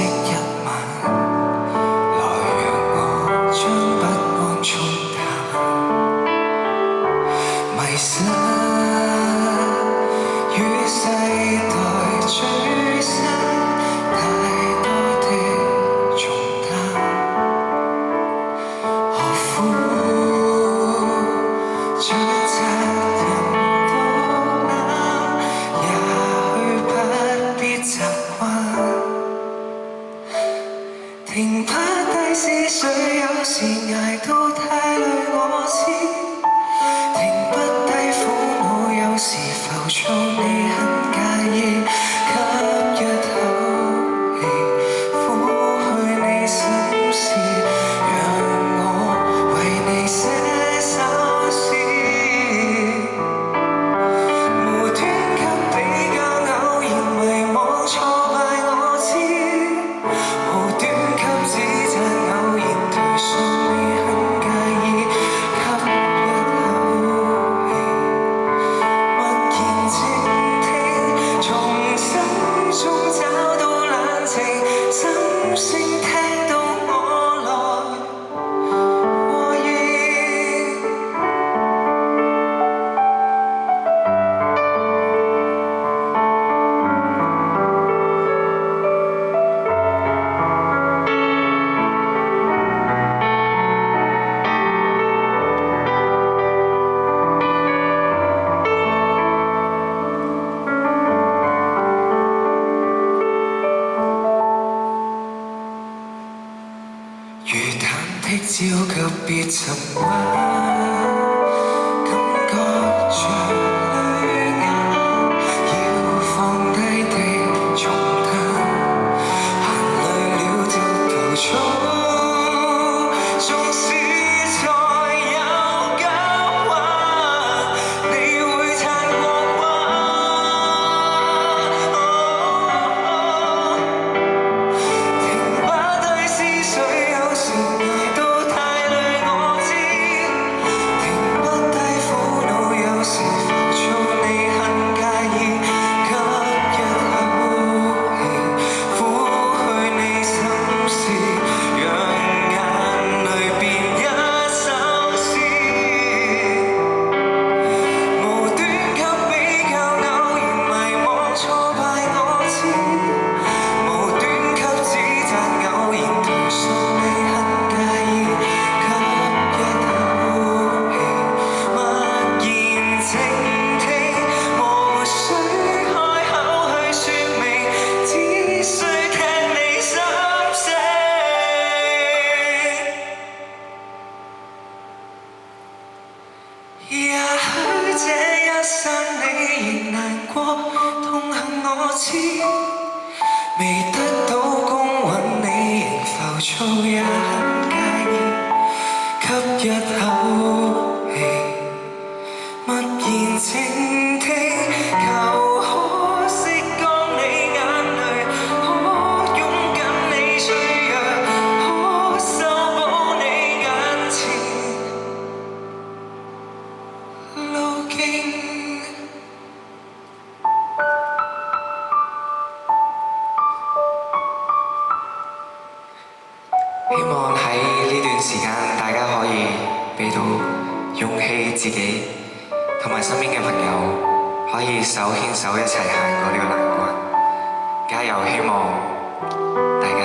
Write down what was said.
一晚，來讓我將不安沖淡。迷失於世代最新太多的重擔，何苦將責任都攬？也許不必習慣，停不低思緒，有時捱到太累我知，停不低苦惱，有時浮躁你很介意，吸一口氣，撫去你心事，讓我為你寫首詩，無端給比較，偶然迷惘挫敗我知，無端給指責，偶然退縮你很介意，吸一口氣，默然靜聽，從心中找到冷靜，心聲聽到我來和應。如忐忑焦急別沉穩，感覺像淚眼，要放低的重擔，行累了就逃走，縱使再有交換，你會撐過關。停不低思緒，有時捱到太累我知，停不低苦惱，有時浮躁你很介意，吸一口氣，撫去你心事，讓眼淚變一首詩，無端給比較，偶然迷惘挫敗我知，無端給指責，偶然退縮你很介意，吸一口氣，默然靜聽，無需開口去說明，只需聽你心聲。也許這一生你仍難過，痛恨我知，未得到公允你仍浮躁，也很介意，吸一口氣，默然靜聽，求可釋乾你眼淚，可擁緊你脆弱，可修補你眼前路徑。希望喺呢段時間，大家可以俾到勇氣自己，同埋身邊嘅朋友，可以手牽手一齊行過呢個難關。加油！希望大家